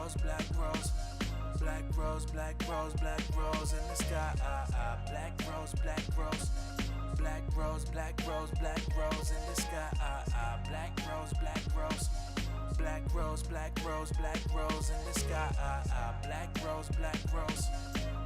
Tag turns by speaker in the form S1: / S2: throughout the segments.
S1: rose, black rose. Black rose, black rose, black rose in the sky. Black rose, black rose. Black rose, black rose, black rose in the sky. Black rose, black rose. Black rose, black rose, black rose in the sky. Black rose, black rose.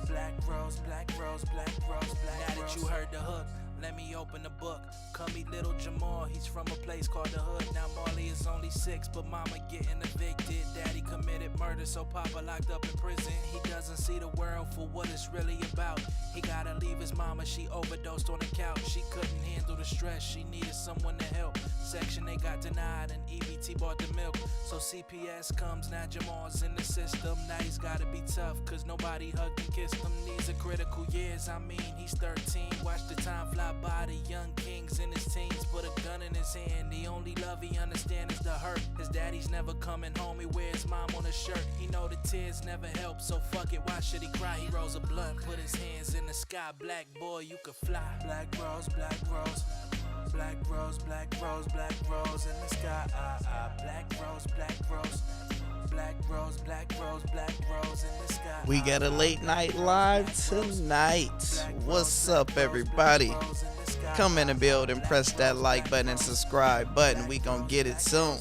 S1: Black rose, black rose, black rose, black rose. Now that you heard the hook, let me open the book. Call me little Jamal, he's from a place called the Hood. Now Marley is only 6, but mama getting evicted. Daddy committed murder, so papa locked up in prison. He doesn't see the world for what it's really about. He gotta leave his mama, she overdosed on the couch. She couldn't handle the stress, she needed someone to help. Section 8 got denied and EBT bought the milk. So CPS comes, now Jamal's in the system. Now he's gotta be tough, cause nobody hugged and kissed him. These are critical years, I mean, he's 13. Watch the time fly by, the young kings in his teens. Put a gun in his hand, the only love he understands is the hurt. His daddy's never coming home, he wears mom on his shirt. He know the tears never help, so fuck it, why should he cry? He rolls a blunt, put his hands in the sky. Black boy, you could fly. Black rose, black rose. Black rose, black rose, black rose in the sky. Black rose, black rose. Black rose, black rose, black rose in the sky.
S2: We got a late night live tonight. What's up, everybody? Come in the building, press that like button and subscribe button. We gonna get it soon.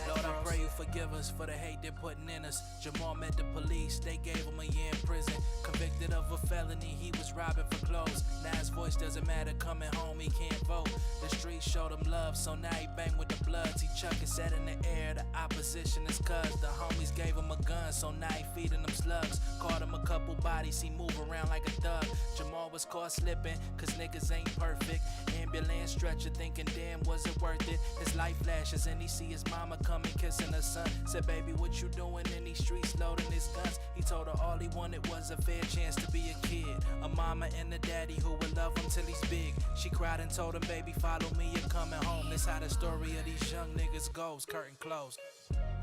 S1: Lord, I pray you forgive us for the hate they're putting in us. Jamal met the police, they gave him a year in prison. Convicted of a felony, he was robbing for clothes. Now his voice doesn't matter, coming home he can't vote. The streets showed him love, so now he bang with the bloods. He chuck his head in the air, the opposition is cuz. The homies gave him a gun, so now he feeding them slugs. Caught him a couple bodies, he move around like a thug. Jamal was caught slipping, cause niggas ain't perfect. Ambulance stretcher thinking, damn, was it worth it? His light flashes and he see his mama coming, kissing her son. Said, baby, what you doing in these streets loading his guns? He told her all he wanted was a fair chance to be a kid. A mama and a daddy who would love him till he's big. She cried and told him, baby, follow me, you're coming home. This how the story of these young niggas goes. Curtain closed.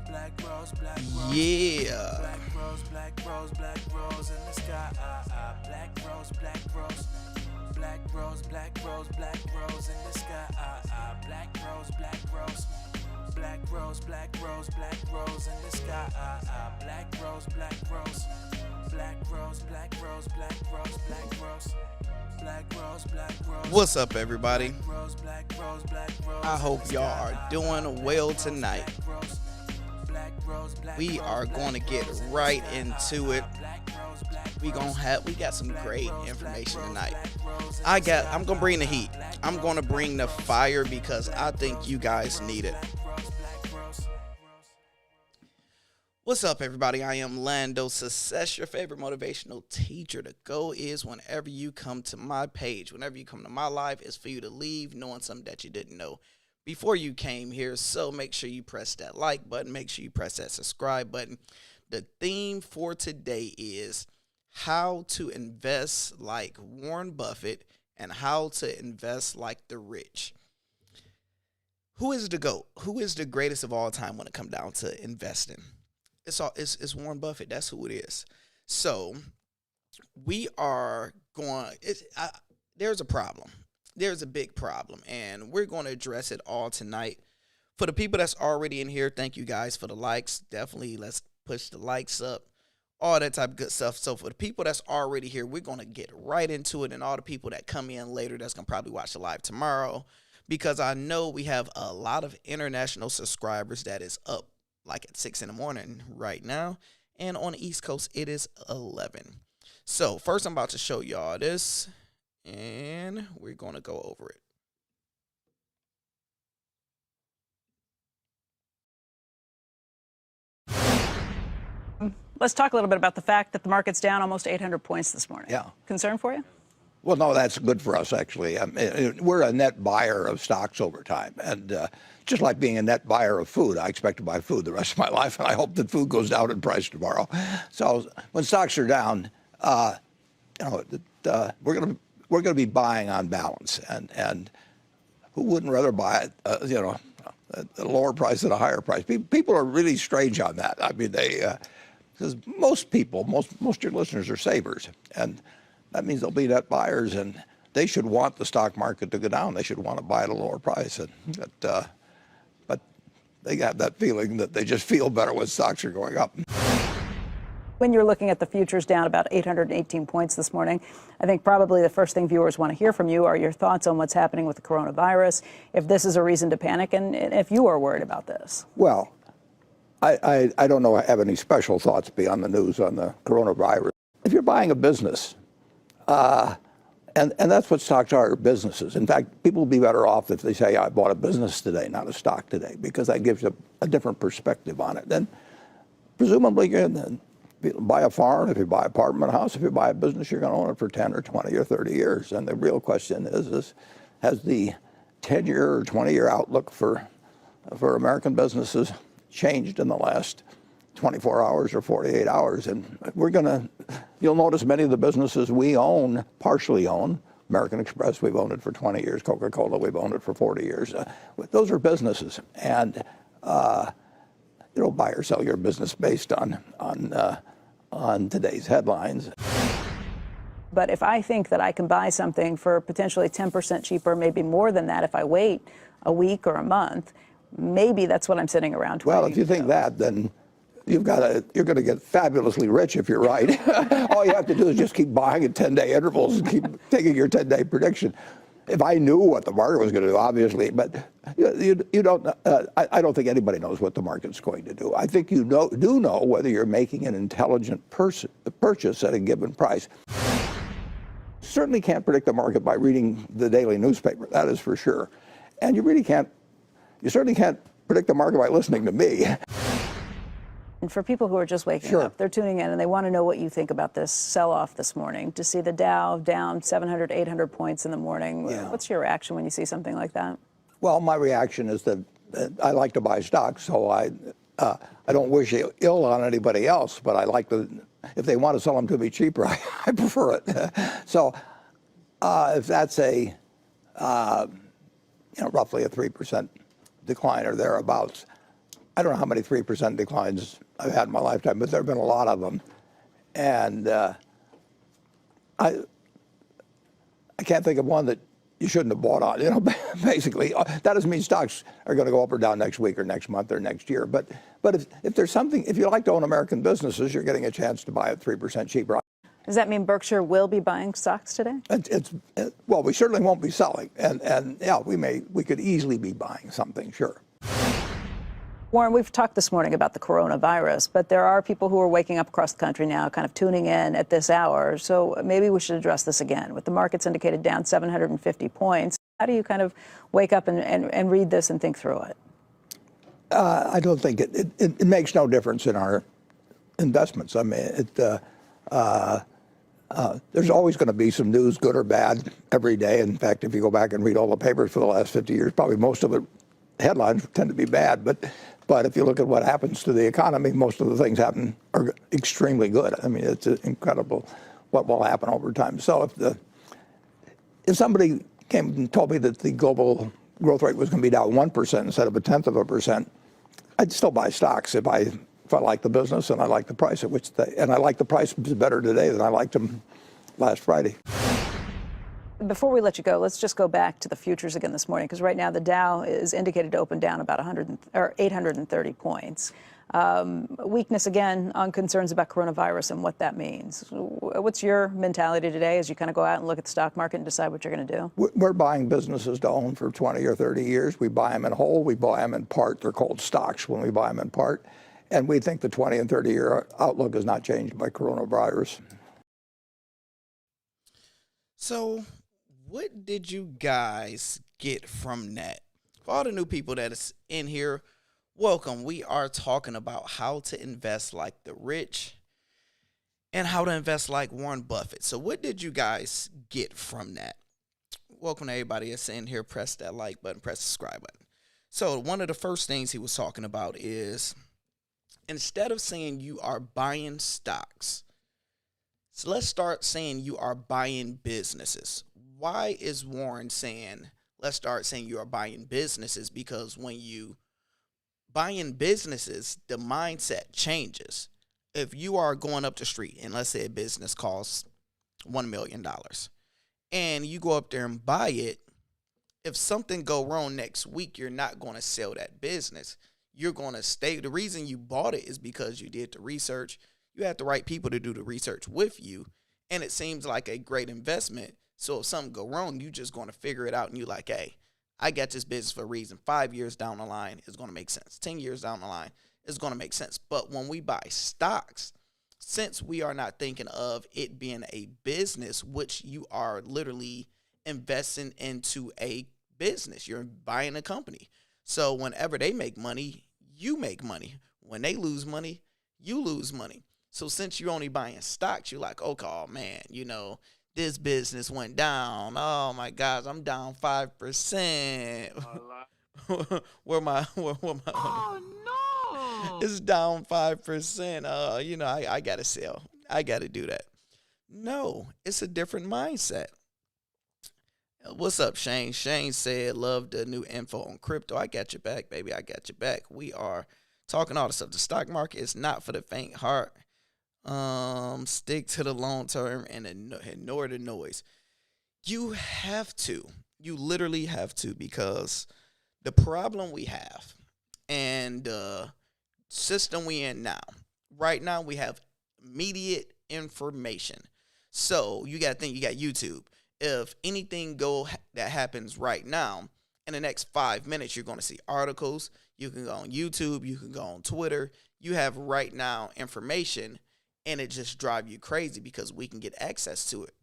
S1: Black rose, black rose.
S2: Yeah.
S1: Black rose, black rose, black rose in the sky. Black rose, black rose. Black rose, black rose, black rose in the sky. Black rose, black rose. Black rose, black rose, black rose in the sky. Black rose, black rose. Black rose, black rose, black rose, black rose. Black rose, black rose.
S2: What's up, everybody?
S1: Black rose, black rose, black rose.
S2: I hope y'all are doing well tonight. We are going to get right into it. We got some great information tonight. I'm going to bring the heat. I'm going to bring the fire because I think you guys need it. What's up, everybody? I am Lando Success, your favorite motivational teacher. The goal is whenever you come to my page, whenever you come to my live, is for you to leave knowing something that you didn't know before you came here. So make sure you press that like button. Make sure you press that subscribe button. The theme for today is how to invest like Warren Buffett and how to invest like the rich. Who is the GOAT? Who is the greatest of all time when it comes down to investing? It's Warren Buffett. That's who it is. So we are going. There's a problem. There's a big problem, and we're going to address it all tonight. For the people that's already in here, thank you guys for the likes. Definitely, let's push the likes up. All that type of good stuff. So for the people that's already here, we're going to get right into it, and all the people that come in later that's going to probably watch the live tomorrow, because I know we have a lot of international subscribers that is up like at 6 in the morning right now, and on the East Coast it is 11. So first I'm about to show y'all this, and we're going to go over
S3: it. Let's talk a little bit about the fact that the market's down almost 800 points this morning.
S4: Yeah.
S3: Concern for you?
S4: Well, no, that's good for us, actually. I mean, we're a net buyer of stocks over time. And just like being a net buyer of food, I expect to buy food the rest of my life, and I hope that food goes down in price tomorrow. So when stocks are down, we're going to be buying on balance. And who wouldn't rather buy it, at a lower price than a higher price? People are really strange on that. I mean, because most of your listeners are savers. And that means they'll be net buyers, and they should want the stock market to go down. They should want to buy at a lower price. But they have that feeling that they just feel better when stocks are going up.
S3: When you're looking at the futures down about 818 points this morning, I think probably the first thing viewers want to hear from you are your thoughts on what's happening with the coronavirus, if this is a reason to panic, and if you are worried about this.
S4: Well, I don't know I have any special thoughts beyond the news on the coronavirus. If you're buying a business, and that's what stocks are, businesses. In fact, people will be better off if they say, I bought a business today, not a stock today, because that gives you a different perspective on it. Then presumably you're going to buy a farm, if you buy an apartment house, if you buy a business, you're going to own it for 10 or 20 or 30 years. And the real question is has the 10-year or 20-year outlook for American businesses changed in the last 24 hours or 48 hours? And you'll notice many of the businesses we own, partially own, American Express, we've owned it for 20 years, Coca-Cola, we've owned it for 40 years. Those are businesses. And you don't buy or sell your business based on today's headlines.
S3: But if I think that I can buy something for potentially 10% cheaper, maybe more than that if I wait a week or a month, maybe that's what I'm sitting around.
S4: Well, if you think that, then you're going to get fabulously rich if you're right. All you have to do is just keep buying at 10-day intervals and keep taking your 10-day prediction. If I knew what the market was going to do, obviously, but you don't. I don't think anybody knows what the market's going to do. I think you do know whether you're making an intelligent purchase at a given price. Certainly can't predict the market by reading the daily newspaper. That is for sure. And you really can't. You certainly can't predict the market by listening to me.
S3: And for people who are just waking up, they're tuning in and they want to know what you think about this sell-off this morning. To see the Dow down 700, 800 points in the morning, what's your reaction when you see something like that? Well,
S4: my reaction is that I like to buy stocks, so I don't wish ill on anybody else, but I like if they want to sell them to me cheaper, I prefer it. So if that's roughly a 3% decline or thereabouts, I don't know how many 3% declines I've had in my lifetime, but there have been a lot of them. And I can't think of one that you shouldn't have bought on, basically. That doesn't mean stocks are going to go up or down next week or next month or next year. But if there's something, if you like to own American businesses, you're getting a chance to buy at 3% cheaper.
S3: Does that mean Berkshire will be buying stocks today?
S4: Well, we certainly won't be selling. And yeah, we could easily be buying something, sure.
S3: Warren, we've talked this morning about the coronavirus, but there are people who are waking up across the country now, kind of tuning in at this hour. So maybe we should address this again. With the markets indicated down 750 points, how do you kind of wake up and read this and think through it?
S4: I don't think it makes no difference in our investments. I mean, there's always going to be some news, good or bad, every day. In fact, if you go back and read all the papers for the last 50 years, probably most of it headlines tend to be bad, but if you look at what happens to the economy, most of the things are extremely good. I mean, it's incredible what will happen over time. So if somebody came and told me that the global growth rate was going to be down 1% instead of 0.1%, I'd still buy stocks if I like the business and I like the price at which and I like the price better today than I liked them last Friday.
S3: Before we let you go, let's just go back to the futures again this morning, because right now the Dow is indicated to open down about 830 points. Weakness again on concerns about coronavirus and what that means. What's your mentality today as you kind of go out and look at the stock market and decide what you're going to do?
S4: We're buying businesses to own for 20 or 30 years. We buy them in whole. We buy them in part. They're called stocks when we buy them in part. And we think the 20 and 30-year outlook is not changed by coronavirus.
S2: So what did you guys get from that? For all the new people that is in here, welcome. We are talking about how to invest like the rich and how to invest like Warren Buffett. So what did you guys get from that? Welcome to everybody that's in here. Press that like button, press the subscribe button. So one of the first things he was talking about is instead of saying you are buying stocks, so let's start saying you are buying businesses. Why is Warren saying, let's start saying you are buying businesses? Because when you buying businesses, the mindset changes. If you are going up the street and let's say a business costs $1 million and you go up there and buy it, if something go wrong next week, you're not going to sell that business. you're going to stay. The reason you bought it is because you did the research. You had the right people to do the research with you, and it seems like a great investment. So if something go wrong, you just going to figure it out, and you're like, hey, I got this business for a reason. 5 years down the line, it's going to make sense. 10 years down the line, it's going to make sense. But when we buy stocks, since we are not thinking of it being a business, which you are literally investing into a business, you're buying a company. So whenever they make money, you make money. When they lose money, you lose money. So since you're only buying stocks, you're like, okay, oh man, this business went down. Oh my gosh, I'm down 5%. where my
S5: Oh no!
S2: It's down 5%. I gotta sell. I gotta do that. No, it's a different mindset. What's up, Shane? Shane said, love the new info on crypto. I got your back, baby. I got your back. We are talking all the stuff. The stock market is not for the faint heart. Stick to the long term and ignore the noise. You have to. You literally have to, because the problem we have and the system we in now, right now we have immediate information. So you got to think, you got YouTube. If anything that happens right now, in the next 5 minutes, you're going to see articles. You can go on YouTube. You can go on Twitter. You have right now information, and it just drives you crazy because we can get access to it.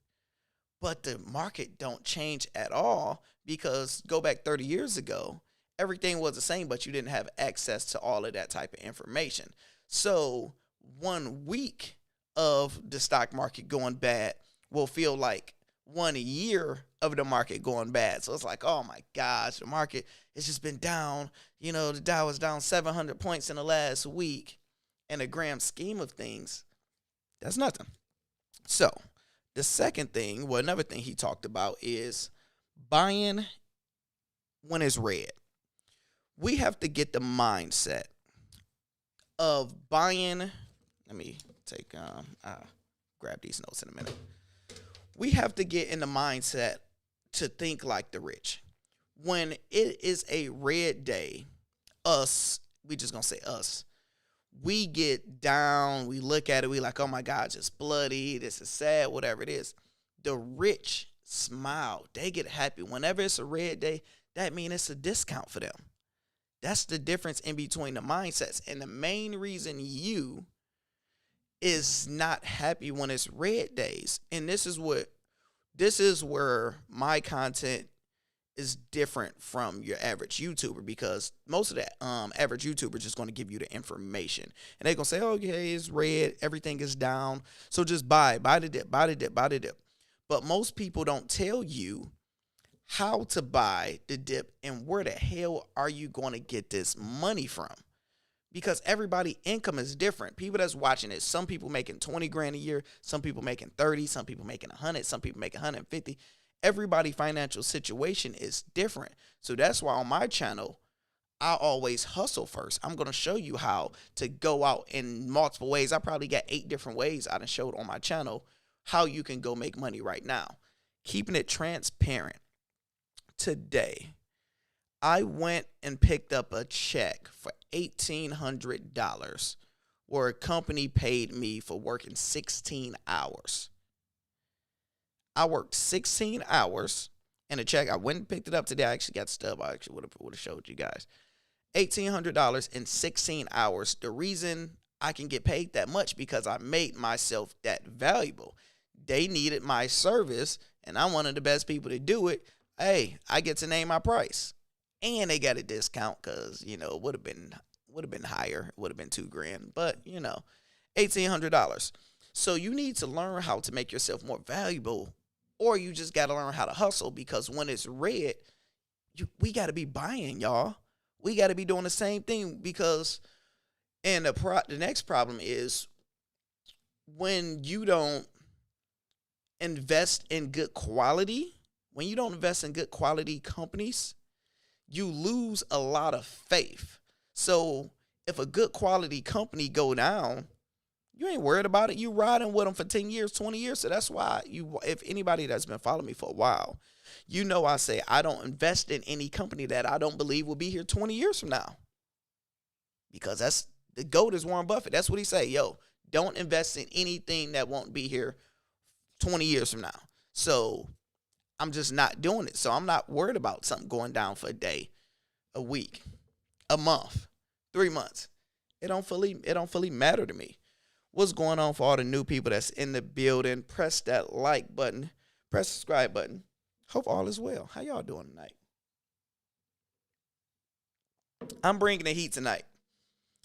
S2: But the market don't change at all, because go back 30 years ago, everything was the same, but you didn't have access to all of that type of information. So 1 week of the stock market going bad will feel like 1 year of the market going bad. So it's like, oh my gosh, the market has just been down. The Dow was down 700 points in the last week. In the grand scheme of things, that's nothing. So the second thing, another thing he talked about is buying when it's red. We have to get the mindset of buying. Let me grab these notes in a minute. We have to get in the mindset to think like the rich. When it is a red day, we just going to say us, we get down, we look at it, we like, oh my God, it's bloody, this is sad, whatever it is. The rich smile. They get happy. Whenever it's a red day, that means it's a discount for them. That's the difference in between the mindsets. And the main reason you is not happy when it's red days. And this is where my content is different from your average YouTuber, because most of the average YouTuber is just going to give you the information. And they're going to say, okay, it's red, everything is down, so just buy the dip, buy the dip, buy the dip. But most people don't tell you how to buy the dip and where the hell are you going to get this money from. Because everybody's income is different. People that's watching it, some people making 20 grand a year, some people making 30, some people making 100, some people making 150. Everybody's financial situation is different. So that's why on my channel, I always hustle first. I'm going to show you how to go out in multiple ways. I probably got 8 different ways I done showed on my channel how you can go make money right now. Keeping it transparent. Today, I went and picked up a check for $1,800 where a company paid me for working 16 hours. I worked 16 hours, and a check, I went and picked it up today. I actually got stub. I actually would have showed you guys. $1,800 in 16 hours. The reason I can get paid that much because I made myself that valuable. They needed my service, and I'm one of the best people to do it. Hey, I get to name my price. And they got a discount because, it would have been higher. It would have been $2,000. But, $1,800. So you need to learn how to make yourself more valuable, or you just got to learn how to hustle, because when it's red, we got to be buying, y'all. We got to be doing the same thing, because the next problem is when you don't invest in good quality, when you don't invest in good quality companies, you lose a lot of faith. So if a good quality company go down, you ain't worried about it. You riding with them for 10 years, 20 years. So that's why if anybody that's been following me for a while, I say I don't invest in any company that I don't believe will be here 20 years from now. because that's the GOAT is Warren Buffett. That's what he say. Yo, don't invest in anything that won't be here 20 years from now. So I'm just not doing it. So I'm not worried about something going down for a day, a week, a month, 3 months. It don't fully matter to me. What's going on for all the new people that's in the building? Press that like button. Press the subscribe button. Hope all is well. How y'all doing tonight? I'm bringing the heat tonight.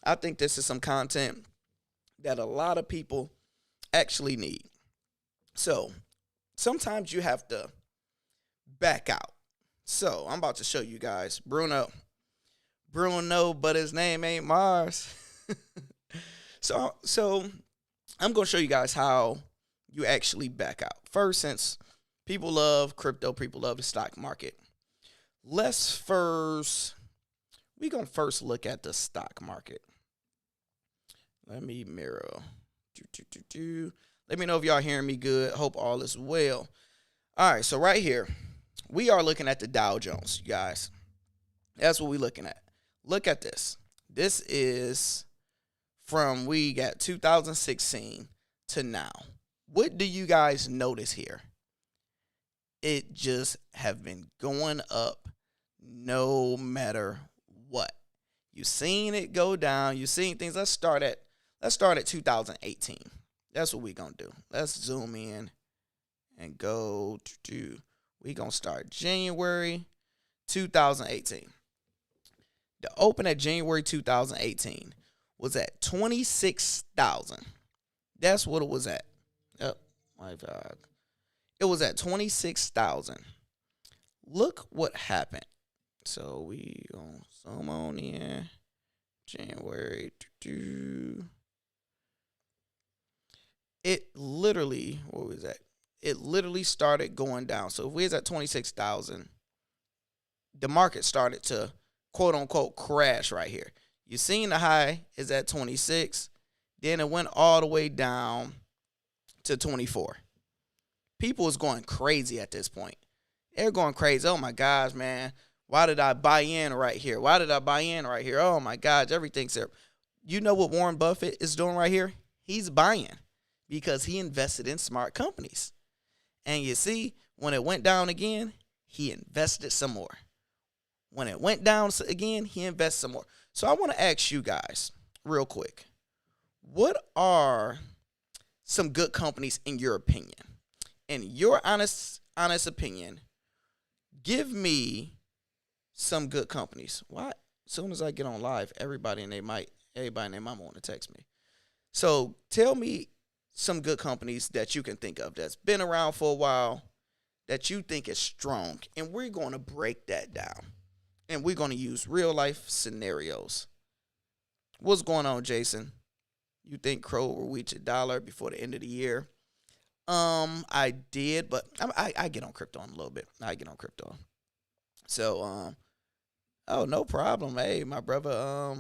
S2: I think this is some content that a lot of people actually need. So sometimes you have to back out. So I'm about to show you guys Bruno, but his name ain't Mars. So I'm going to show you guys how you actually back out. First, since people love crypto, people love the stock market, we're going to first look at the stock market. Let me mirror. Let me know if y'all hearing me good. Hope all is well. All right, so right here, we are looking at the Dow Jones, you guys. That's what we're looking at. Look at this. This is from we got 2016 to now. What do you guys notice here? It just have been going up no matter what. You seen it go down. You seen things. Let's start at 2018. That's what we're going to do. Let's zoom in and go to, we're going to start January 2018. The open at January 2018 was at 26,000. That's what it was at. Yep, my God. It was at 26,000. Look what happened. So we gonna zoom on in. January. It literally, what was that? It literally started going down. So if we was at 26,000, the market started to quote unquote crash right here. You seen the high is at 26, then it went all the way down to 24. People was going crazy at this point. They're going crazy. Oh my gosh, man. Why did I buy in right here? Why did I buy in right here? Oh my gosh, everything's there. You know what Warren Buffett is doing right here? He's buying because he invested in smart companies. And you see, when it went down again, he invested some more. When it went down again, he invested some more. So I want to ask you guys real quick, what are some good companies in your opinion? In your honest opinion, give me some good companies. Why? As soon as I get on live, everybody and their mama want to text me. So tell me some good companies that you can think of that's been around for a while, that you think is strong, and we're going to break that down. And we're going to use real life scenarios. What's going on, Jason? You think Crow will reach $1 before the end of the year? I did, but I get on crypto in a little bit. I get on crypto. So, oh, no problem. Hey, my brother,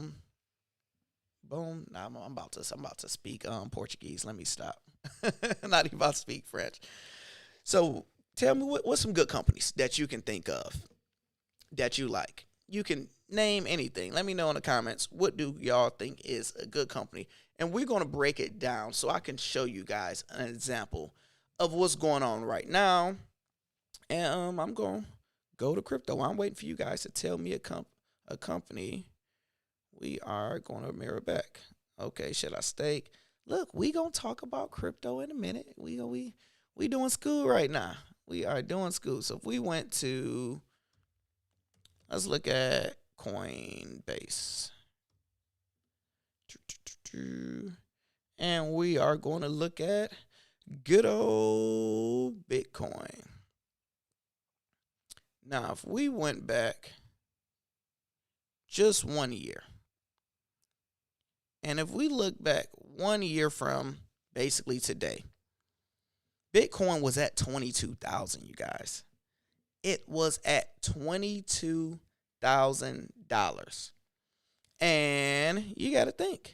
S2: boom. Nah, I'm about to speak Portuguese. Let me stop. Not even about to speak French. So tell me what's some good companies that you can think of that you like. You can name anything. Let me know in the comments, what do y'all think is a good company? And we're going to break it down so I can show you guys an example of what's going on right now. And I'm going to go to crypto. I'm waiting for you guys to tell me a company. We are going to mirror back. Okay, should I stake? Look, we going to talk about crypto in a minute. We doing school right now. We are doing school. So if we went to, let's look at Coinbase. And we are going to look at good old Bitcoin. Now, if we went back just 1 year, and if we look back 1 year from basically today, Bitcoin was at 22,000, you guys. It was at $22,000. And you got to think,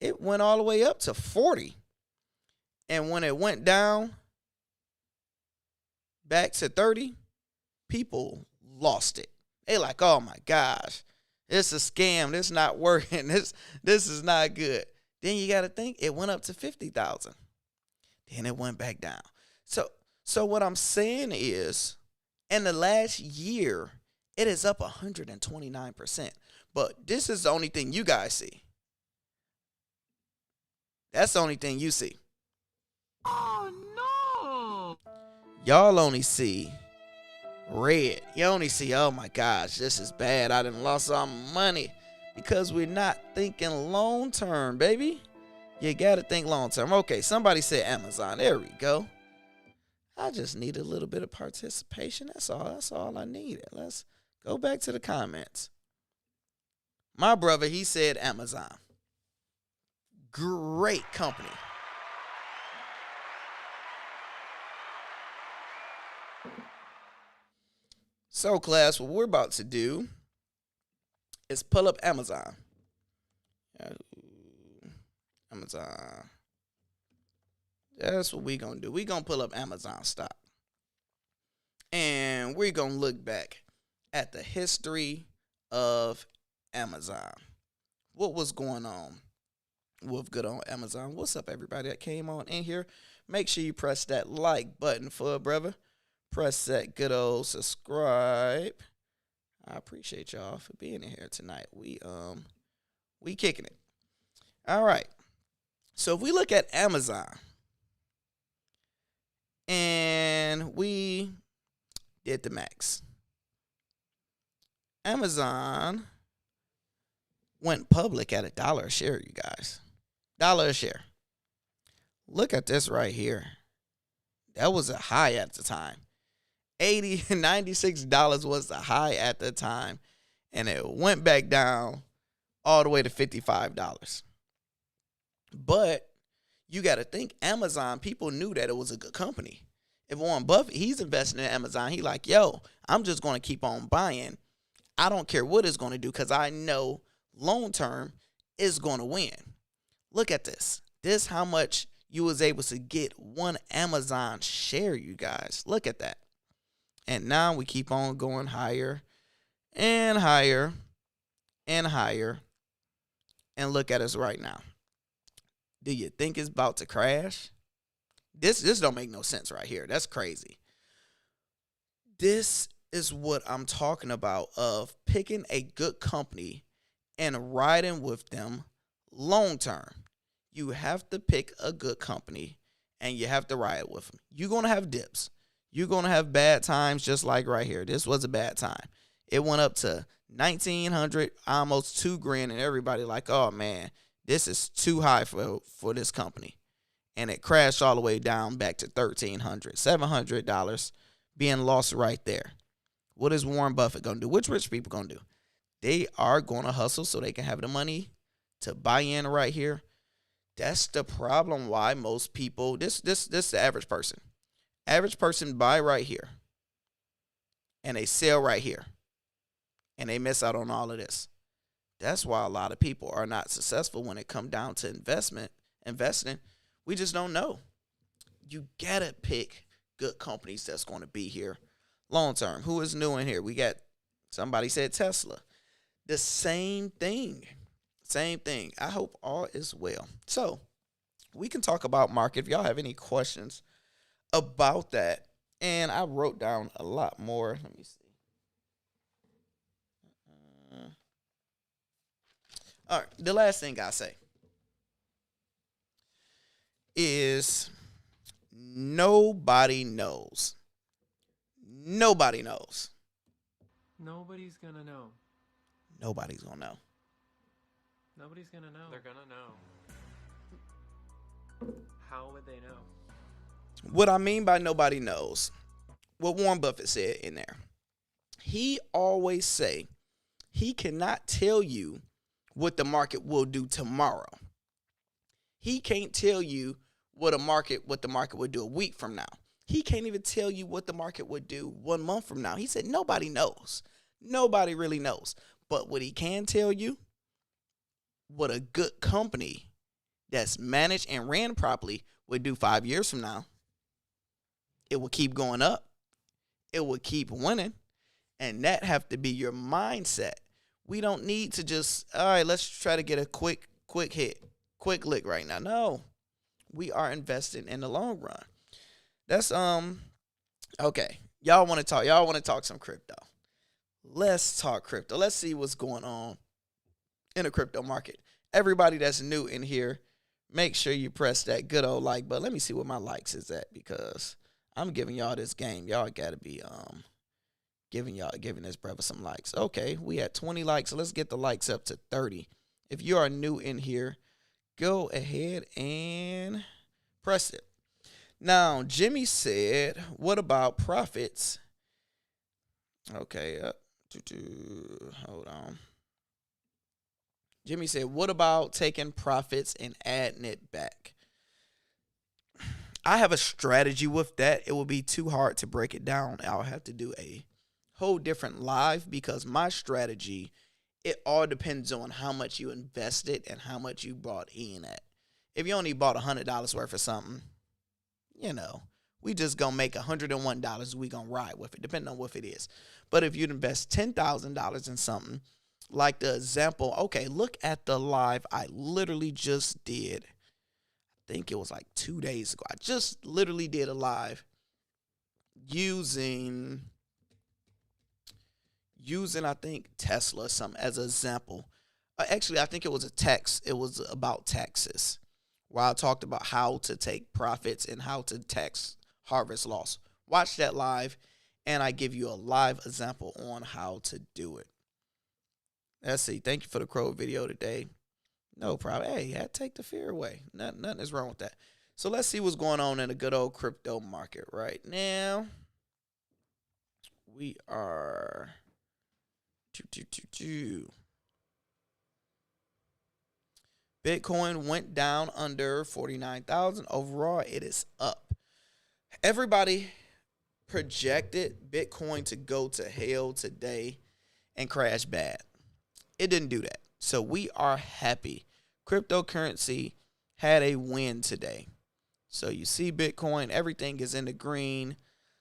S2: it went all the way up to 40. And when it went down back to 30, people lost it. They like, oh my gosh, It's a scam. This not working. This is not good. Then you got to think it went up to 50,000. Then it went back down. So what I'm saying is, in the last year, it is up 129%. But this is the only thing you guys see. That's the only thing you see.
S5: Oh no!
S2: Y'all only see red. You only see, oh my gosh, this is bad. I done lost all my money. Because we're not thinking long term, baby. You got to think long term. Okay, somebody said Amazon. There we go. I just need a little bit of participation. That's all I needed. Let's go back to the comments. My brother, he said Amazon. Great company. So, class, what we're about to do is pull up Amazon. Amazon. That's what we're going to do. We're going to pull up Amazon stock. And we're going to look back at the history of Amazon. What was going on with good on Amazon? What's up, everybody that came on in here? Make sure you press that like button for a brother. Press that good old subscribe. I appreciate y'all for being in here tonight. We kicking it. All right. So if we look at Amazon, and we did the max. Amazon went public at $1 a share, you guys. $1 a share. Look at this right here. That was a high at the time. $96 was the high at the time. And it went back down all the way to $55. But you got to think Amazon, people knew that it was a good company. If Warren Buffett, he's investing in Amazon, he like, yo, I'm just going to keep on buying. I don't care what it's going to do because I know long term it's going to win. Look at this. This how much you was able to get one Amazon share, you guys. Look at that. And now we keep on going higher and higher and higher. And look at us right now. Do you think it's about to crash? This don't make no sense right here. That's crazy. This is what I'm talking about of picking a good company and riding with them long term. You have to pick a good company and you have to ride with them. You're going to have dips. You're going to have bad times just like right here. This was a bad time. It went up to 1,900, almost $2,000, and everybody like, oh, man, this is too high for this company. And it crashed all the way down back to $1,300, $700 being lost right there. What is Warren Buffett going to do? Which rich people going to do? They are going to hustle so they can have the money to buy in right here. That's the problem why most people, this is the average person. Average person buy right here. And they sell right here. And they miss out on all of this. That's why a lot of people are not successful when it comes down to investing. We just don't know. You got to pick good companies that's going to be here long term. Who is new in here? We got, somebody said Tesla. The same thing. Same thing. I hope all is well. So we can talk about market. If y'all have any questions about that. And I wrote down a lot more. Let me see. All right. The last thing I say is nobody knows. Nobody knows.
S6: Nobody's gonna know.
S2: Nobody's gonna know.
S6: Nobody's gonna know.
S5: They're gonna know.
S6: How would they know?
S2: What I mean by nobody knows, what Warren Buffett said in there. He always say he cannot tell you what the market will do tomorrow. He can't tell you what the market would do a week from now. He can't even tell you what the market would do 1 month from now. He said nobody knows. Nobody really knows. But what he can tell you, what a good company that's managed and ran properly would do 5 years from now. It will keep going up. It will keep winning. And that have to be your mindset We don't need to just, all right, let's try to get a quick hit, quick lick right now. No, we are investing in the long run. That's, okay. Y'all want to talk some crypto. Let's talk crypto. Let's see what's going on in the crypto market. Everybody that's new in here, make sure you press that good old like button. Let me see what my likes is at, because I'm giving y'all this game. Y'all got to be giving this brother some likes. Okay, we had 20 likes. So let's get the likes up to 30. If you are new in here, go ahead and press it. Now, Jimmy said, what about profits? Okay, hold on. Jimmy said, what about taking profits and adding it back? I have a strategy with that. It will be too hard to break it down. I'll have to do a whole different live, because my strategy, it all depends on how much you invested and how much you brought in at. If you only bought $100 worth of something, we just gonna make $101. We gonna ride with it, depending on what it is. But if you'd invest $10,000 in something, like the example, okay, look at the live I literally just did. I think it was like 2 days ago. I just literally did a live using I think Tesla or something as an example. Actually, I think it was a text. It was about taxes, where I talked about how to take profits and how to tax harvest loss. Watch that live, and I give you a live example on how to do it. Let's see. Thank you for the crow video today. No problem. Hey, take the fear away. Nothing is wrong with that. So let's see what's going on in the good old crypto market right now. We are Bitcoin went down under 49,000. Overall, it is up. Everybody projected Bitcoin to go to hell today and crash bad. It didn't do that. So we are happy. Cryptocurrency had a win today. So you see Bitcoin, everything is in the green.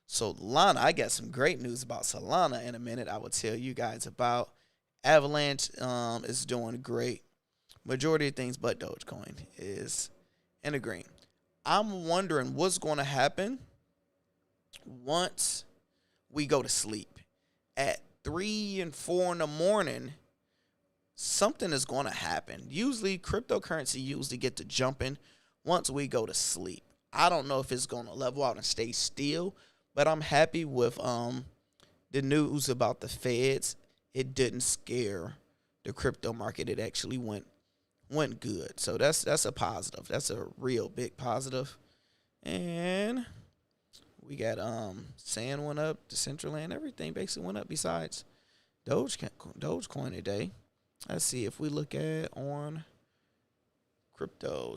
S2: Solana, I got some great news about Solana in a minute. I will tell you guys about. Avalanche is doing great. Majority of things but Dogecoin is in the green. I'm wondering what's going to happen once we go to sleep. At 3 and 4 in the morning, something is going to happen. Usually, cryptocurrency usually get to jumping once we go to sleep. I don't know if it's going to level out and stay still, but I'm happy with the news about the feds. It didn't scare the crypto market. It actually went good. So that's a positive. That's a real big positive. And we got Sand went up, Decentraland, everything basically went up besides Dogecoin today. Let's see if we look at on crypto,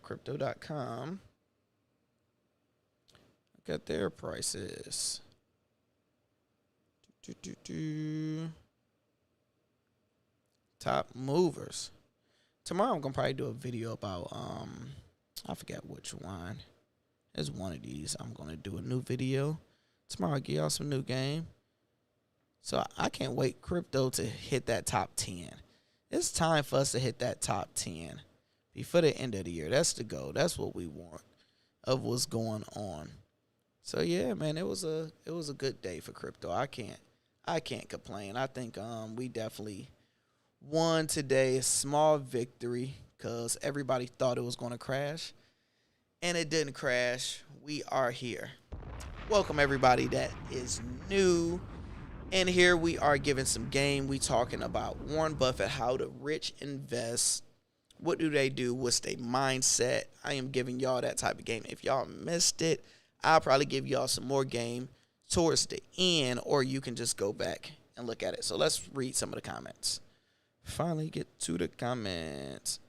S2: crypto.com. Look at their prices. Top movers. Tomorrow I'm gonna probably do a video about I forget which one. There's one of these. I'm gonna do a new video tomorrow. I'll give y'all some new game. So I can't wait crypto to hit that top 10. It's time for us to hit that top 10 before the end of the year. That's the goal. That's what we want of what's going on. So yeah, man, it was a good day for crypto. I can't complain. I think we definitely won today. A small victory because everybody thought it was going to crash, and it didn't crash. We are here. Welcome everybody that is new. And here we are giving some game. We talking about Warren Buffett, how the rich invest. What do they do? What's their mindset? I am giving y'all that type of game. If y'all missed it, I'll probably give y'all some more game towards the end, or you can just go back and look at it. So let's read some of the comments. Finally get to the comments.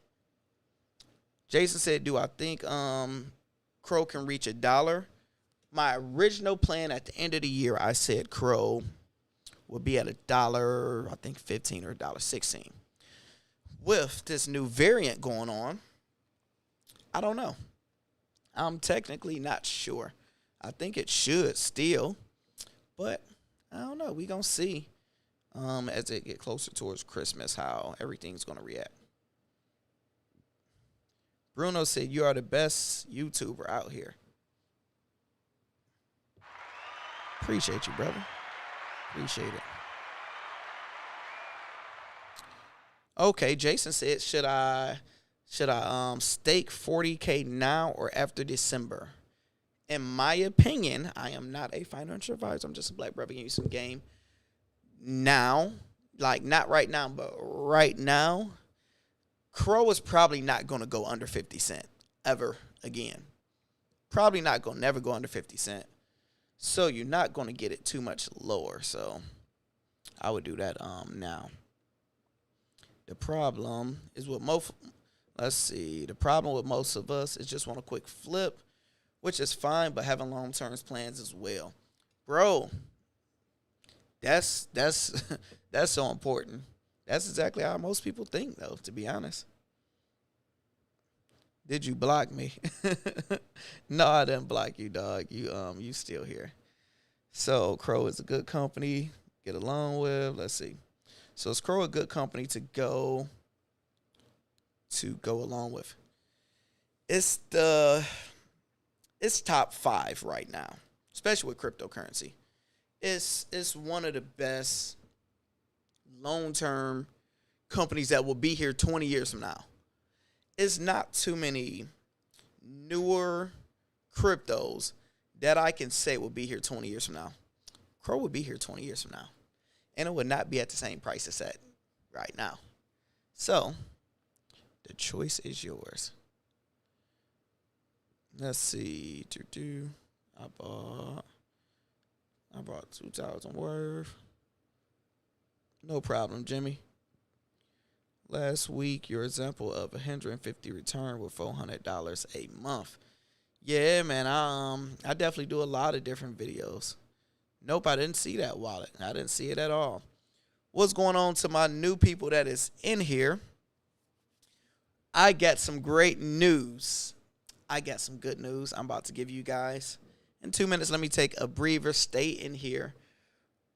S2: Jason said, do I think Crow can reach $1? My original plan at the end of the year, I said Crow would be at $1, I think 15 or $1.16. With this new variant going on, I don't know. I'm technically not sure. I think it should still, but I don't know. We gonna see. as it get closer towards Christmas, how everything's going to react. Bruno said, you are the best YouTuber out here. Appreciate you, brother. Appreciate it. Okay, Jason said, should I stake 40K now or after December? In my opinion, I am not a financial advisor. I'm just a black brother giving you some game. Now, like not right now, but right now, Crow is probably not going to go under 50 cents ever again. Probably not going to never go under 50 cents. So you're not going to get it too much lower. So I would do that now. The problem is with the problem with most of us is just want a quick flip, which is fine, but having long-term plans as well. Bro, that's so important. That's exactly how most people think, though, to be honest. Did you block me? No, I didn't block you, dog. You still here. So Crow is a good company. Get along with. Let's see. So is Crow a good company to go along with? It's top 5 right now, especially with cryptocurrency. It's one of the best long-term companies that will be here 20 years from now. It's not too many newer cryptos that I can say will be here 20 years from now. Crow will be here 20 years from now. And it would not be at the same price it's at right now. So, the choice is yours. Let's see. I bought 2,000 worth. No problem, Jimmy. Last week, your example of 150 return with $400 a month. Yeah, man, I definitely do a lot of different videos. Nope, I didn't see that wallet. I didn't see it at all. What's going on to my new people that is in here? I got some great news. I got some good news I'm about to give you guys. In 2 minutes, let me take a breather. Stay in here.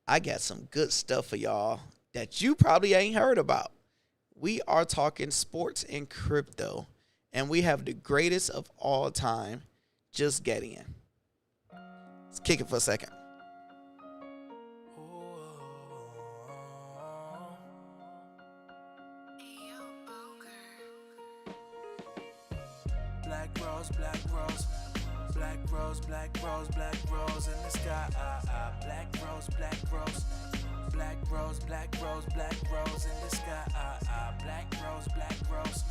S2: I got some good stuff for y'all that you probably ain't heard about. We are talking sports and crypto, and we have the greatest of all time just getting in. Let's kick it for a second.
S1: Black rose, black rose, black rose, black rose, black rose in the sky. Black rose, black rose, black rose, black rose, black rose in the sky. Black rose, black rose,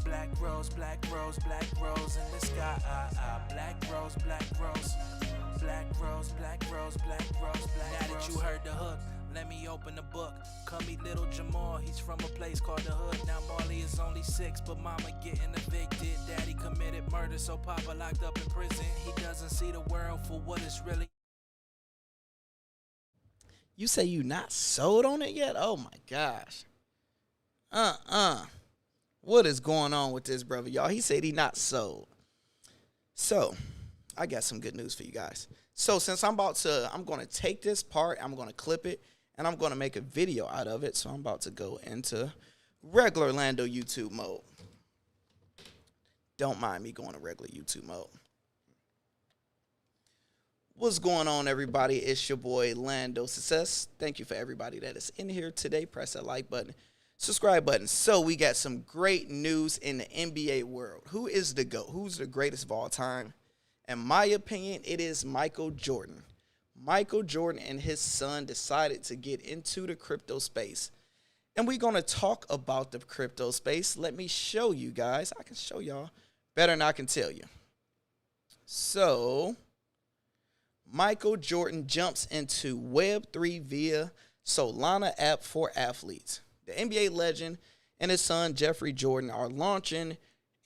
S1: black rose, black rose, black rose in the sky. Black rose, black rose, black rose, black rose, black rose, black rose. Now that you heard the hook, let me open the book. Call me little Jamal, he's from a place called the Hood. Now Marley is only 6, but mama getting evicted. Daddy committed murder, so papa locked up in prison. He doesn't see the world for what it's really.
S2: You say you not sold on it yet? Oh my gosh. What is going on with this brother, y'all? He said he not sold. So, I got some good news for you guys. So, since I'm going to take this part, I'm going to clip it, and I'm going to make a video out of it. So, I'm about to go into regular Lando YouTube mode. Don't mind me going to regular YouTube mode. What's going on, everybody? It's your boy, Lando Success. Thank you for everybody that is in here today. Press that like button, subscribe button. So we got some great news in the NBA world. Who is the GOAT? Who's the greatest of all time? In my opinion, it is Michael Jordan. Michael Jordan and his son decided to get into the crypto space. And we're going to talk about the crypto space. Let me show you guys. I can show y'all better than I can tell you. So Michael Jordan jumps into Web3 via Solana app for athletes. The NBA legend and his son Jeffrey Jordan are launching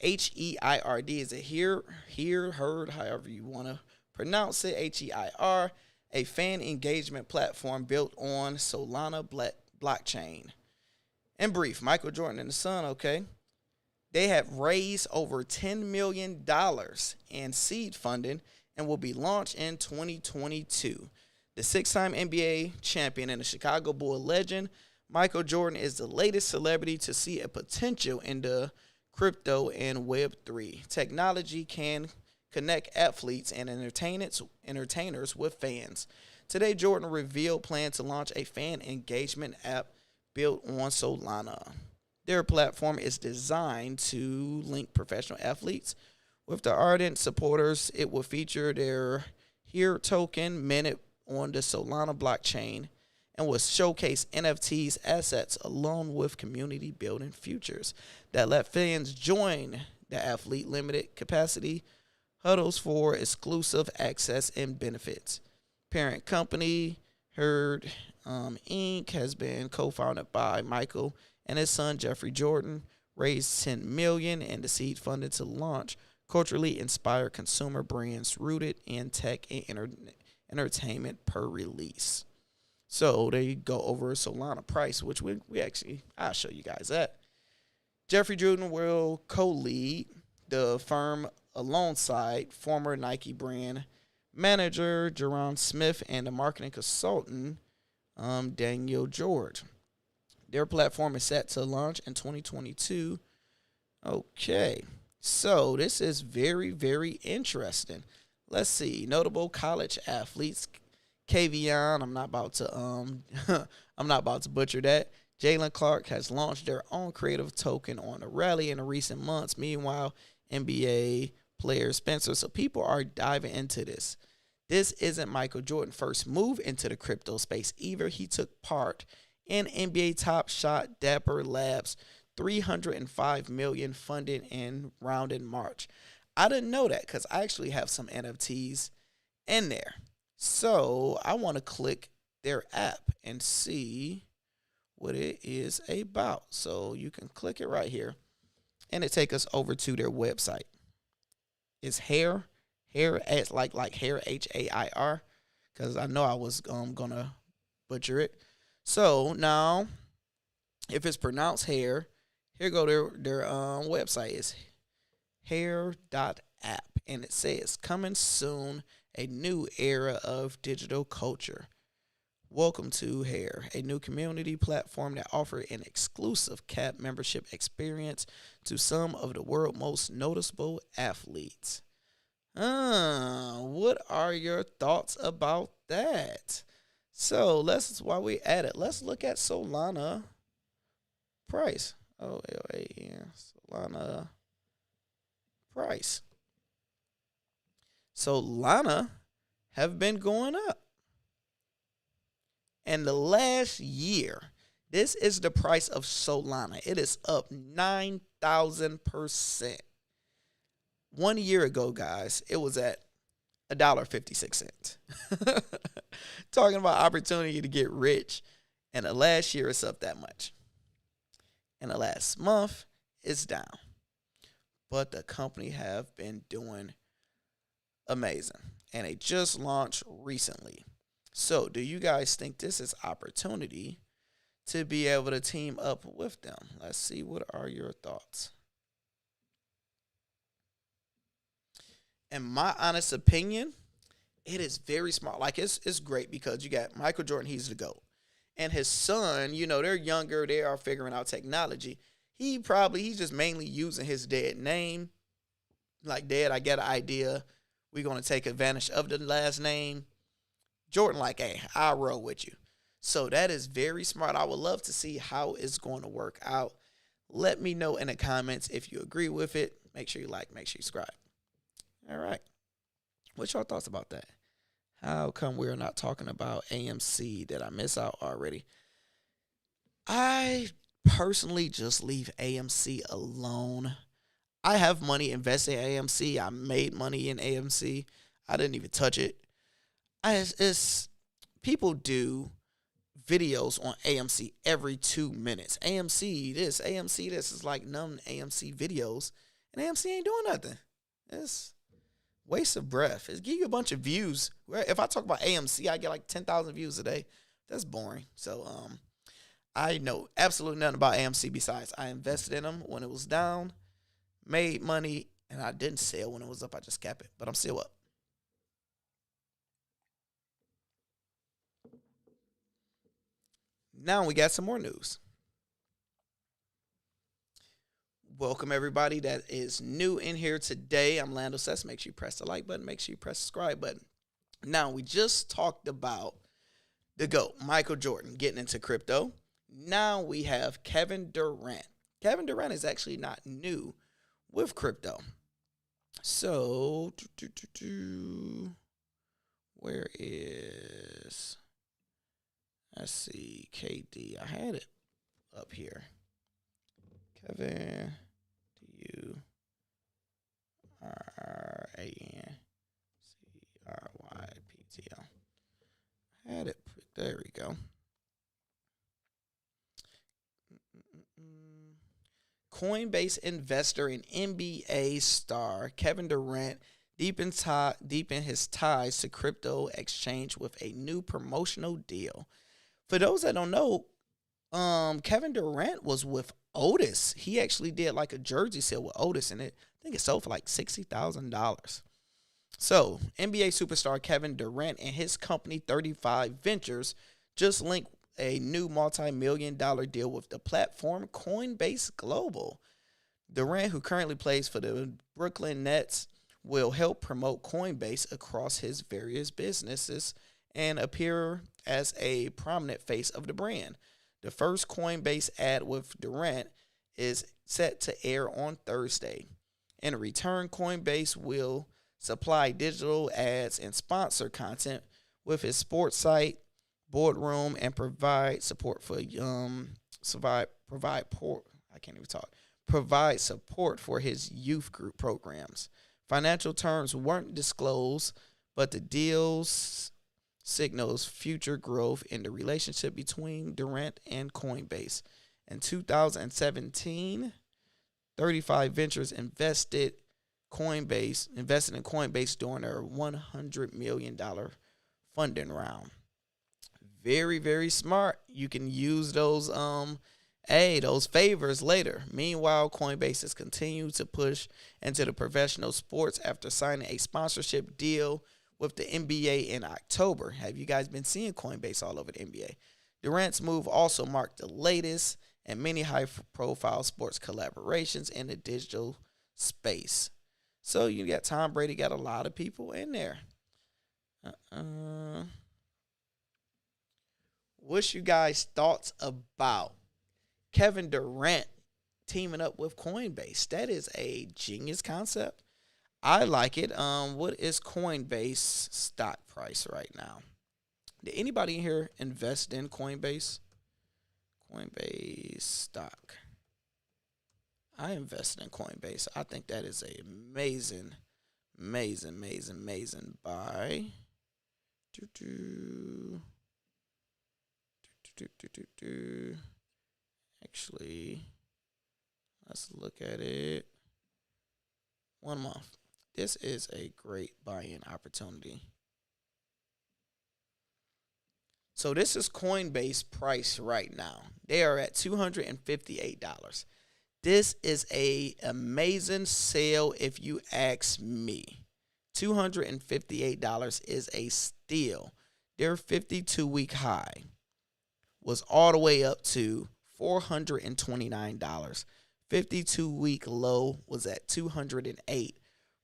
S2: HEIRD. Is it heard, however you want to pronounce it, HEIR, a fan engagement platform built on Solana blockchain. In brief, Michael Jordan and his son, okay, they have raised over $10 million in seed funding and will be launched in 2022. The 6-time NBA champion and a Chicago Bull legend, Michael Jordan is the latest celebrity to see a potential in the crypto and Web3. Technology can connect athletes and entertainers with fans. Today, Jordan revealed plans to launch a fan engagement app built on Solana. Their platform is designed to link professional athletes with the ardent supporters. It will feature their Here token minted on the Solana blockchain and will showcase NFTs assets along with community building features that let fans join the athlete limited capacity huddles for exclusive access and benefits. Parent company Herd Inc. has been co-founded by Michael and his son Jeffrey Jordan, raised $10 million and the seed funded to launch culturally inspired consumer brands rooted in tech and entertainment per release. So there you go over Solana price, which we actually, I'll show you guys that. Jeffrey Jordan will co-lead the firm alongside former Nike brand manager Jerron Smith and the marketing consultant Daniel George. Their platform is set to launch in 2022. Okay, so this is very, very interesting. Let's see, notable college athletes. Kavion, I'm not about to butcher that. Jalen Clark has launched their own creative token on a rally in the recent months. Meanwhile, NBA player Spencer. So people are diving into this. This isn't Michael Jordan's first move into the crypto space either. He took part in NBA Top Shot Dapper Labs $305 million funded in round in March. I didn't know that because I actually have some NFTs in there. So I want to click their app and see what it is about. So you can click it right here and it take us over to their website. It's hair as like hair HAIR, because I know I was gonna butcher it. So now, if it's pronounced hair, here go their website is hair.app, and it says coming soon, a new era of digital culture. Welcome to Hair, a new community platform that offers an exclusive CAP membership experience to some of the world's most noticeable athletes. What are your thoughts about that? So while we at it, let's look at Solana price. Solana price. Solana have been going up. And the last year, this is the price of Solana. It is up 9,000%. 1 year ago, guys, it was at $1.56. Talking about opportunity to get rich. And the last year, it's up that much. And the last month, it's down. But the company have been doing amazing. And they just launched recently. So do you guys think this is opportunity to be able to team up with them? Let's see, what are your thoughts? In my honest opinion, it is very smart. Like, it's great because you got Michael Jordan, he's the GOAT. And his son, they're younger, they are figuring out technology. He's just mainly using his dad name. Like, Dad, I got an idea. We're going to take advantage of the last name. Jordan, like, hey, I'll roll with you. So that is very smart. I would love to see how it's going to work out. Let me know in the comments if you agree with it. Make sure you like, make sure you subscribe. All right. What's your thoughts about that? How come we're not talking about AMC? Did I miss out already? I personally just leave AMC alone. I have money invested in AMC. I made money in AMC. I didn't even touch it. People do videos on AMC every 2 minutes. AMC this is like numb AMC videos, and AMC ain't doing nothing. It's waste of breath. It's give you a bunch of views. If I talk about AMC, I get like 10,000 views a day. That's boring. So I know absolutely nothing about AMC besides I invested in them when it was down, made money, and I didn't sell when it was up. I just kept it, but I'm still up. Now we got some more news. Welcome everybody that is new in here today. I'm Lando Sess. Make sure you press the like button. Make sure you press the subscribe button. Now, we just talked about the GOAT, Michael Jordan, getting into crypto. Now we have Kevin Durant. Kevin Durant is actually not new with crypto. So, where is, let's see, KD. I had it up here. Kevin, DURANCRYPTO. Had it. There we go. Coinbase investor and NBA star Kevin Durant deepen his ties to crypto exchange with a new promotional deal. For those that don't know, Kevin Durant was with Otis. He actually did like a jersey sale with Otis, and I think it sold for like $60,000. So, NBA superstar Kevin Durant and his company 35 Ventures just linked a new multi-million-dollar deal with the platform Coinbase Global. Durant, who currently plays for the Brooklyn Nets, will help promote Coinbase across his various businesses and appear as a prominent face of the brand. The first Coinbase ad with Durant is set to air on Thursday. In return, Coinbase will supply digital ads and sponsor content with its sports site, boardroom, and provide support for provide support for his youth group programs. Financial terms weren't disclosed, but the deals signals future growth in the relationship between Durant and Coinbase. In 2017, 35 Ventures invested in Coinbase during their $100 million funding round. Very, very smart. You can use those favors later. Meanwhile, Coinbase has continued to push into the professional sports after signing a sponsorship deal with the NBA in October. Have you guys been seeing Coinbase all over the NBA? Durant's move also marked the latest and many high-profile sports collaborations in the digital space. So you got Tom Brady, got a lot of people in there. What's you guys' thoughts about Kevin Durant teaming up with Coinbase? That is a genius concept. I like it. What is Coinbase stock price right now? Did anybody in here invest in Coinbase? Coinbase stock. I invested in Coinbase. I think that is a amazing buy. Actually, let's look at it. 1 month. This is a great buy-in opportunity. So this is Coinbase price right now. They are at $258. This is a amazing sale if you ask me. $258 is a steal. Their 52-week high was all the way up to $429. 52-week low was at $208.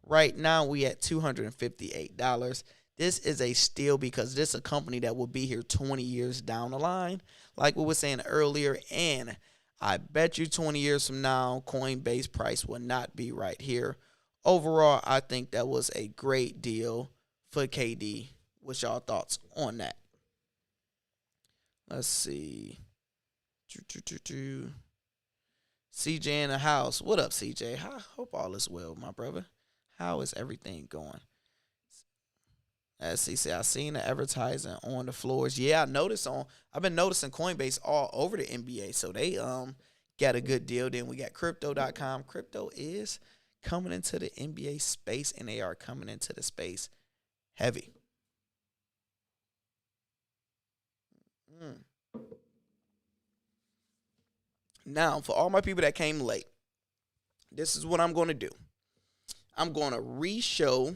S2: Right now we at $258. This is a steal because this is a company that will be here 20 years down the line, like we were saying earlier. And I bet you 20 years from now, Coinbase price will not be right here. Overall, I think that was a great deal for KD. What's y'all thoughts on that? Let's see. CJ in the house. What up, CJ? I hope all is well, my brother. How is everything going? As he said, I seen the advertising on the floors. Yeah, I've been noticing Coinbase all over the NBA. So they got a good deal. Then we got crypto.com. Crypto is coming into the NBA space, and they are coming into the space heavy. Now, for all my people that came late, this is what I'm going to do. I'm going to re-show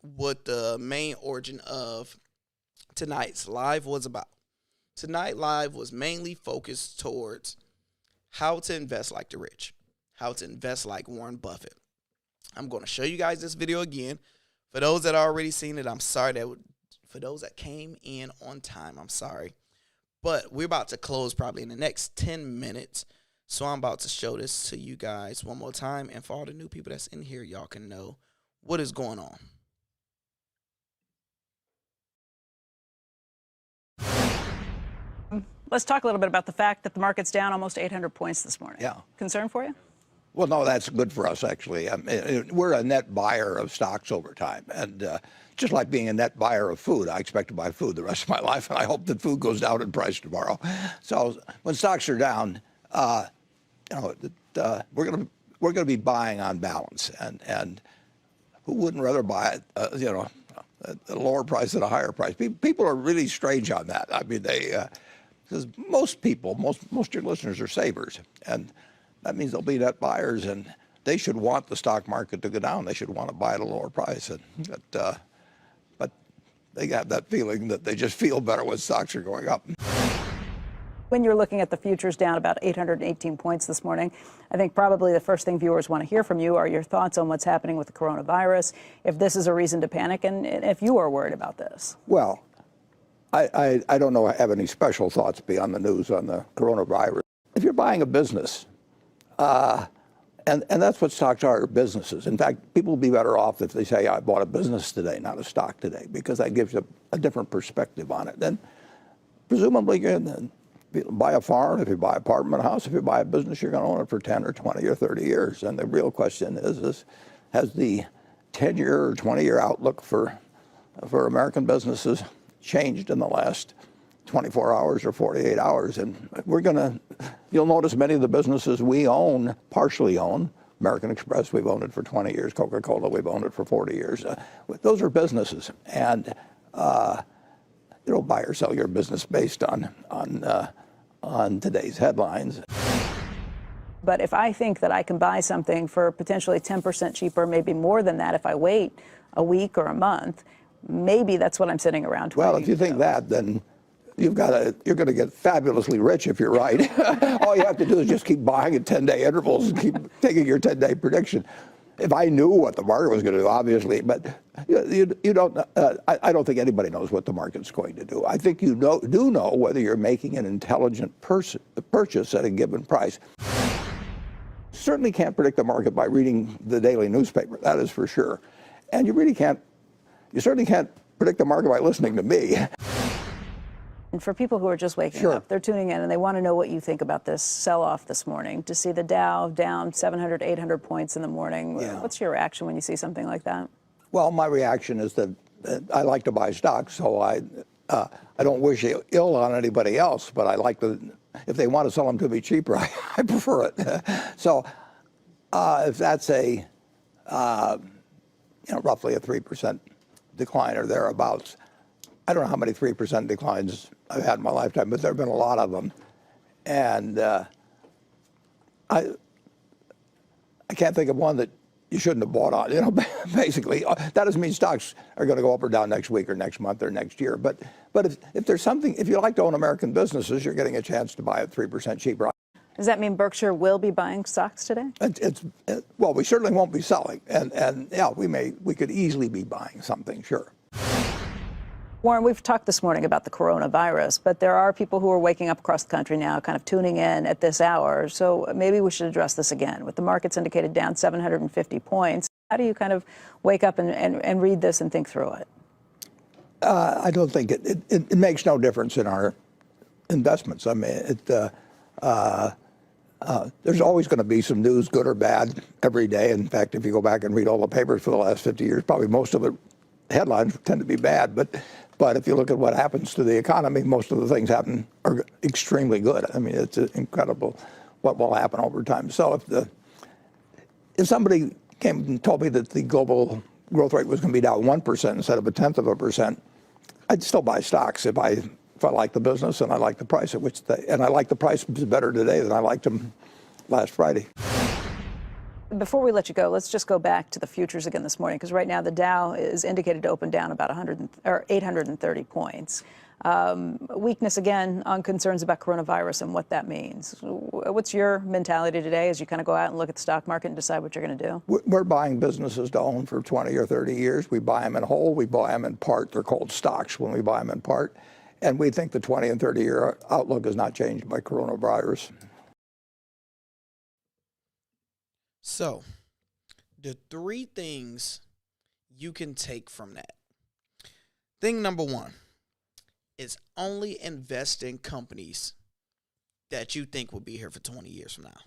S2: what the main origin of tonight's live was about. Tonight Live was mainly focused towards how to invest like the rich, how to invest like Warren Buffett. I'm going to show you guys this video again. For those that already seen it, I'm sorry. For those that came in on time, I'm sorry. But we're about to close probably in the next 10 minutes. So I'm about to show this to you guys one more time. And for all the new people that's in here, y'all can know what is going on.
S3: Let's talk a little bit about the fact that the market's down almost 800 points this morning.
S4: Yeah.
S3: Concern for you?
S4: Well, no, that's good for us, actually. I mean, we're a net buyer of stocks over time. And just like being a net buyer of food, I expect to buy food the rest of my life, and I hope that food goes down in price tomorrow. So when stocks are down, we're going to be buying on balance. And who wouldn't rather buy it, at a lower price at a higher price? People are really strange on that. I mean, because most people, most of your listeners are savers, and that means they'll be net buyers, and they should want the stock market to go down. They should want to buy at a lower price, but they have that feeling that they just feel better when stocks are going up.
S3: When you're looking at the futures down about 818 points this morning, I think probably the first thing viewers want to hear from you are your thoughts on what's happening with the coronavirus, if this is a reason to panic, and if you are worried about this.
S4: Well, I don't know I have any special thoughts beyond the news on the coronavirus. If you're buying a business, and that's what stocks are, businesses. In fact, people will be better off if they say, I bought a business today, not a stock today, because that gives you a different perspective on it. Then presumably you're going to buy a farm, if you buy an apartment house, if you buy a business, you're going to own it for 10 or 20 or 30 years. And the real question is has the 10-year or 20-year outlook for American businesses changed in the last 24 hours or 48 hours? And you'll notice many of the businesses we own, partially own, American Express, we've owned it for 20 years, Coca-Cola, we've owned it for 40 years. Those are businesses. And you don't buy or sell your business based on today's headlines.
S3: But if I think that I can buy something for potentially 10% cheaper, maybe more than that if I wait a week or a month, maybe that's what I'm sitting around.
S4: Well, if you think that, then you're going to get fabulously rich if you're right. All you have to do is just keep buying at 10-day intervals and keep taking your 10-day prediction. If I knew what the market was going to do, obviously, but you don't. I don't think anybody knows what the market's going to do. I think you do know whether you're making an intelligent purchase at a given price. Certainly can't predict the market by reading the daily newspaper. That is for sure. And you certainly can't predict the market by listening to me.
S3: And for people who are just waking up, they're tuning in and they want to know what you think about this sell-off this morning. To see the Dow down 700, 800 points in the morning, what's your reaction when you see something like that? Well,
S4: my reaction is that I like to buy stocks, so I don't wish ill on anybody else, but I like if they want to sell them to me cheaper, I prefer it. So if that's roughly a 3% decline or thereabouts, I don't know how many 3% declines I've had in my lifetime, but there have been a lot of them. And I can't think of one that you shouldn't have bought on. Basically, that doesn't mean stocks are going to go up or down next week or next month or next year. But if there's something, if you like to own American businesses, you're getting a chance to buy at 3% cheaper.
S3: Does that mean Berkshire will be buying stocks today?
S4: Well, we certainly won't be selling. And yeah, we could easily be buying something, sure.
S3: Warren, we've talked this morning about the coronavirus, but there are people who are waking up across the country now, kind of tuning in at this hour. So maybe we should address this again. With the markets indicated down 750 points, how do you kind of wake up and read this and think through it?
S4: I don't think it makes no difference in our investments. I mean, there's always going to be some news, good or bad, every day. In fact, if you go back and read all the papers for the last 50 years, probably most of it headlines tend to be bad. But if you look at what happens to the economy, most of the things are extremely good. I mean, it's incredible what will happen over time. So if somebody came and told me that the global growth rate was going to be down 1% instead of 0.1%, I'd still buy stocks if I like the business and I like the price at which and I like the price better today than I liked them last Friday.
S3: Before we let you go, let's just go back to the futures again this morning, because right now the Dow is indicated to open down about 830 points. Weakness again on concerns about coronavirus and what that means. What's your mentality today as you kind of go out and look at the stock market and decide what you're going to do?
S4: We're buying businesses to own for 20 or 30 years. We buy them in whole. We buy them in part. They're called stocks when we buy them in part. And we think the 20 and 30-year outlook is not changed by coronavirus.
S2: So, the three things you can take from that. Thing number one is only invest in companies that you think will be here for 20 years from now.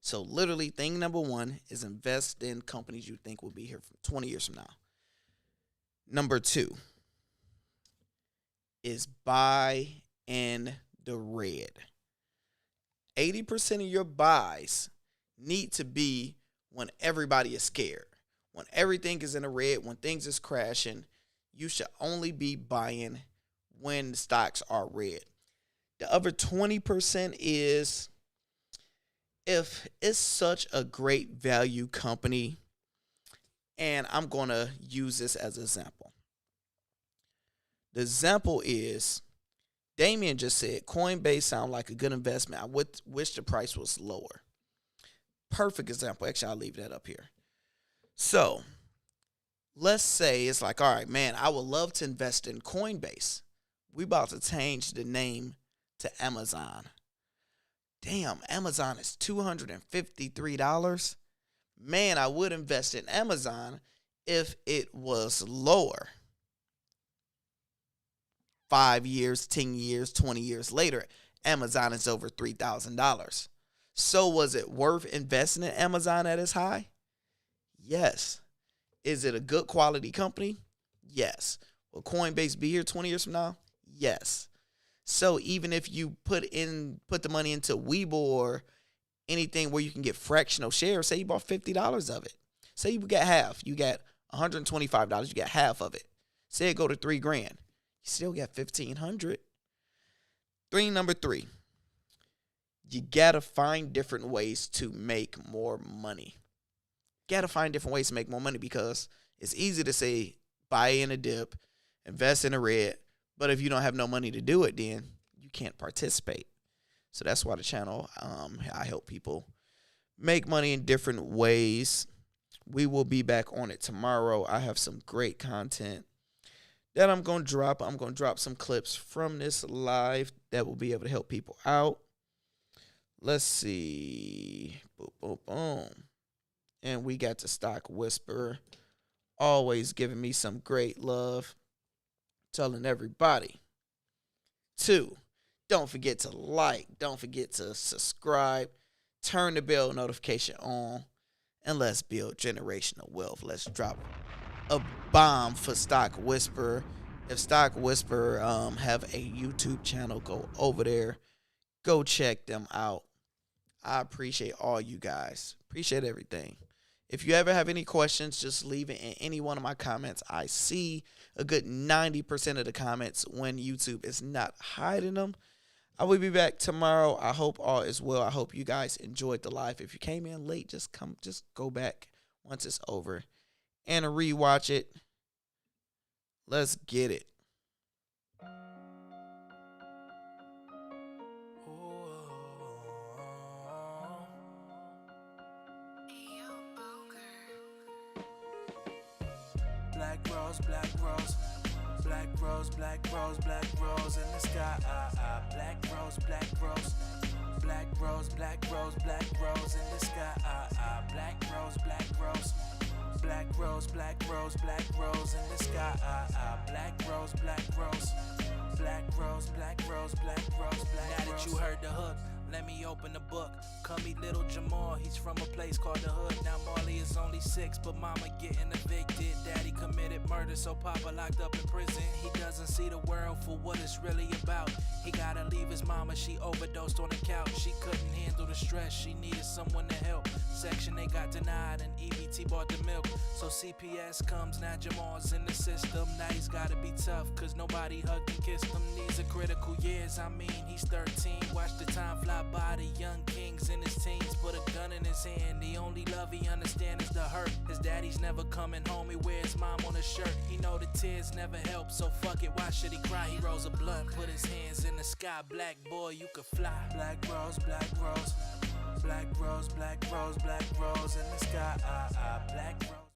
S2: So, literally, thing number one is invest in companies you think will be here for 20 years from now. Number two is buy in the red. 80% of your buys need to be when everybody is scared. When everything is in the red, when things is crashing, you should only be buying when stocks are red. The other 20% is if it's such a great value company, and I'm going to use this as an example. The example is Damien just said Coinbase sound like a good investment. I wish the price was lower. Perfect example. Actually, I'll leave that up here. So, let's say it's like, all right, man, I would love to invest in Coinbase. We about to change the name to Amazon. Damn, Amazon is $253. Man, I would invest in Amazon if it was lower. 5 years, 10 years, 20 years later, Amazon is over $3,000. So was it worth investing in Amazon at its high? Yes. Is it a good quality company? Yes. Will Coinbase be here 20 years from now? Yes. So even if you put the money into Webull or anything where you can get fractional shares, say you bought $50 of it. Say you got half. You got $125. You got half of it. Say it go to $3,000. You still got $1,500. Number three. You got to find different ways to make more money. Got to find different ways to make more money because it's easy to say buy in a dip, invest in a red, but if you don't have no money to do it, then you can't participate. So that's why the channel, I help people make money in different ways. We will be back on it tomorrow. I have some great content that I'm going to drop. I'm going to drop some clips from this live that will be able to help people out. Let's see. Boom, boom, boom. And we got the Stock Whisperer. Always giving me some great love. Telling everybody. 2, don't forget to like. Don't forget to subscribe. Turn the bell notification on. And let's build generational wealth. Let's drop a bomb for Stock Whisperer. If Stock Whisperer have a YouTube channel, go over there. Go check them out. I appreciate all you guys. Appreciate everything. If you ever have any questions, just leave it in any one of my comments. I see a good 90% of the comments when YouTube is not hiding them. I will be back tomorrow. I hope all is well. I hope you guys enjoyed the live. If you came in late, just go back once it's over and rewatch it. Let's get it.
S1: Black rose, black rose, black rose, black rose, black rose in the sky. Black rose, black rose, black rose, black rose, black rose in the sky. Black rose, black rose, black rose, black rose, black rose in the sky. Black rose, black rose, black rose, black rose, black rose, black rose. Now that you heard the hook, let me open the book. Call me Little Jamal, he's from a place called the Hood. Now Marley is only 6, but mama getting evicted. Daddy committed murder, so papa locked up in prison. He doesn't see the world for what it's really about. He gotta leave his mama, she overdosed on the couch. She couldn't handle the stress, she needed someone to help. Section 8 got denied and EBT bought the milk. So CPS comes, now Jamal's in the system. Now he's gotta be tough, cause nobody hugged and kissed him. These are critical years, I mean, he's 13. Watch the time fly by, the young kings in his teens. Put a gun in his hand, the only love he understands is the hurt. His daddy's never coming home, he wears mom on his shirt. He know the tears never help, so fuck it, why should he cry? He rolls a blunt, put his hands in the sky. Black boy, you could fly. Black rose, black rose. Black rose, black rose, black rose in the sky. Black rose.